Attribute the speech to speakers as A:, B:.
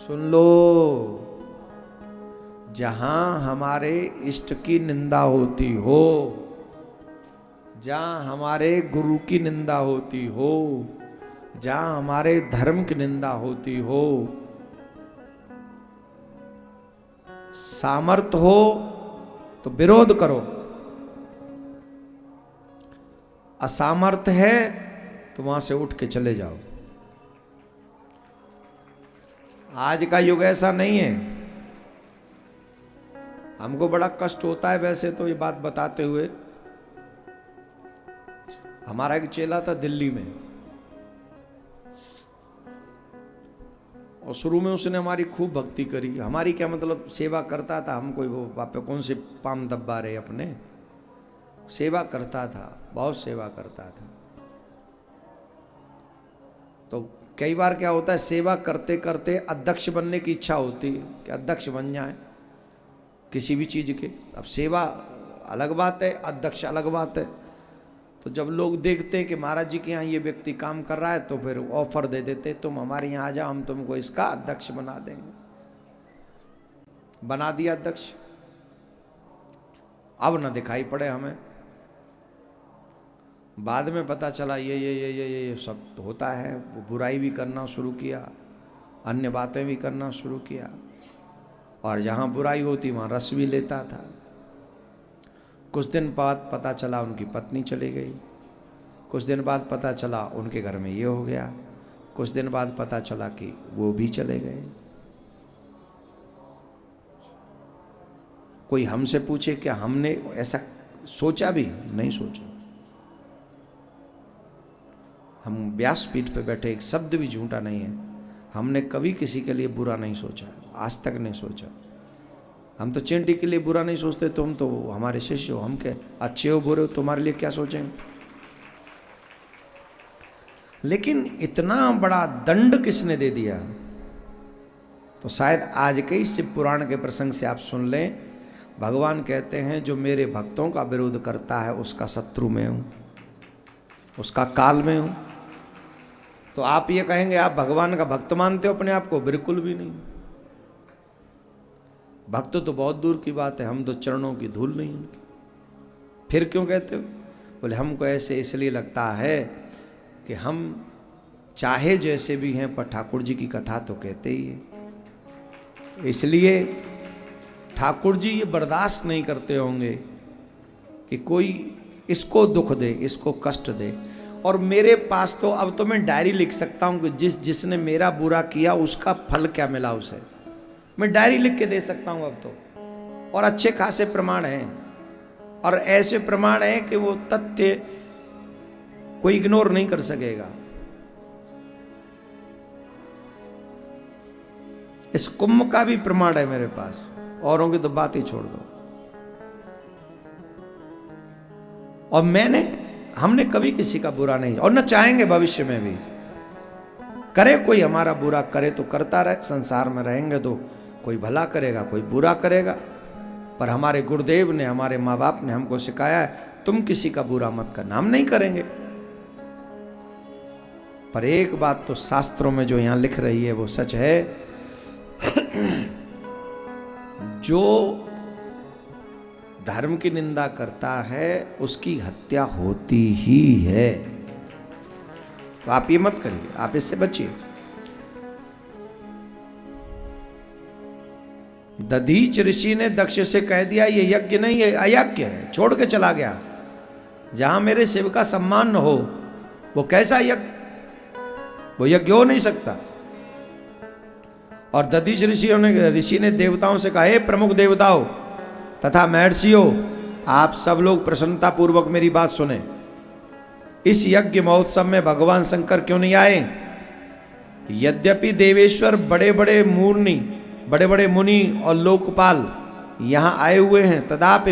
A: सुन लो, जहां हमारे इष्ट की निंदा होती हो, जहां हमारे गुरु की निंदा होती हो, जहां हमारे धर्म की निंदा होती हो, सामर्थ हो तो विरोध करो, असामर्थ है तो वहां से उठ के चले जाओ। आज का युग ऐसा नहीं है। हमको बड़ा कष्ट होता है वैसे तो ये बात बताते हुए। हमारा एक चेला था दिल्ली में, और शुरू में उसने हमारी खूब भक्ति करी। हमारी क्या मतलब, सेवा करता था। हम कोई वो बापे कौन से पाम दब्बा रहे अपने, सेवा करता था, बहुत सेवा करता था। तो कई बार क्या होता है, सेवा करते करते अध्यक्ष बनने की इच्छा होती है कि अध्यक्ष बन जाए किसी भी चीज के। अब सेवा अलग बात है, अध्यक्ष अलग बात है। तो जब लोग देखते हैं कि महाराज जी के यहाँ ये व्यक्ति काम कर रहा है, तो फिर ऑफर दे देते, तुम हमारे यहाँ आ जाओ, हम तुमको इसका अध्यक्ष बना देंगे। बना दिया अध्यक्ष। अब ना दिखाई पड़े हमें। बाद में पता चला ये सब तो होता है। वो बुराई भी करना शुरू किया, अन्य बातें भी करना शुरू किया, और जहाँ बुराई होती वहाँ रस भी लेता था। कुछ दिन बाद पता चला उनकी पत्नी चली गई, कुछ दिन बाद पता चला उनके घर में ये हो गया, कुछ दिन बाद पता चला कि वो भी चले गए। कोई हमसे पूछे क्या हमने ऐसा सोचा भी नहीं सोचा। हम व्यासपीठ पे बैठे, एक शब्द भी झूठा नहीं है। हमने कभी किसी के लिए बुरा नहीं सोचा, आज तक नहीं सोचा। हम तो चिंटी के लिए बुरा नहीं सोचते। तुम तो हमारे शिष्य हो, हम क्या अच्छे हो बुरे हो, तुम्हारे लिए क्या सोचेंगे। लेकिन इतना बड़ा दंड किसने दे दिया, तो शायद आज के ही शिव पुराण के प्रसंग से आप सुन लें। भगवान कहते हैं जो मेरे भक्तों का विरोध करता है उसका शत्रु मैं हूं, उसका काल में हूं। तो आप ये कहेंगे आप भगवान का भक्त मानते हो अपने आप को? बिल्कुल भी नहीं। भक्त तो बहुत दूर की बात है, हम तो चरणों की धूल नहीं उनकी। फिर क्यों कहते हो? बोले हमको ऐसे इसलिए लगता है कि हम चाहे जैसे भी हैं पर ठाकुर जी की कथा तो कहते ही है। इसलिए ठाकुर जी ये बर्दाश्त नहीं करते होंगे कि कोई इसको दुख दे, इसको कष्ट दे। और मेरे पास तो अब तो मैं डायरी लिख सकता हूं कि जिसने मेरा बुरा किया उसका फल क्या मिला उसे। मैं डायरी लिख के दे सकता हूं अब तो, और अच्छे खासे प्रमाण हैं। और ऐसे प्रमाण हैं कि वो तथ्य कोई इग्नोर नहीं कर सकेगा। इस कुंभ का भी प्रमाण है मेरे पास, औरों की तो बात ही छोड़ दो। और हमने कभी किसी का बुरा नहीं, और न चाहेंगे भविष्य में भी। करे कोई हमारा बुरा करे तो करता रहे, संसार में रहेंगे तो कोई भला करेगा कोई बुरा करेगा। पर हमारे गुरुदेव ने, हमारे माँ बाप ने हमको सिखाया है तुम किसी का बुरा मत करना, हम नहीं करेंगे। पर एक बात तो शास्त्रों में जो यहां लिख रही है वो सच है, जो धर्म की निंदा करता है उसकी हत्या होती ही है। तो आप ये मत करिए, आप इससे बचिए। दधीच ऋषि ने दक्ष से कह दिया ये यज्ञ नहीं, ये अयज्ञ है, छोड़ के चला गया। जहां मेरे शिव का सम्मान न हो वो कैसा यज्ञ, वो यज्ञ हो नहीं सकता। और दधीच ऋषि ने देवताओं से कहा, हे प्रमुख देवताओं तथा महर्षियों, आप सब लोग प्रसन्नता पूर्वक मेरी बात सुने। इस यज्ञ महोत्सव में भगवान शंकर क्यों नहीं आए? यद्यपि देवेश्वर बड़े बड़े मुनि और लोकपाल यहां आए हुए हैं, तथापि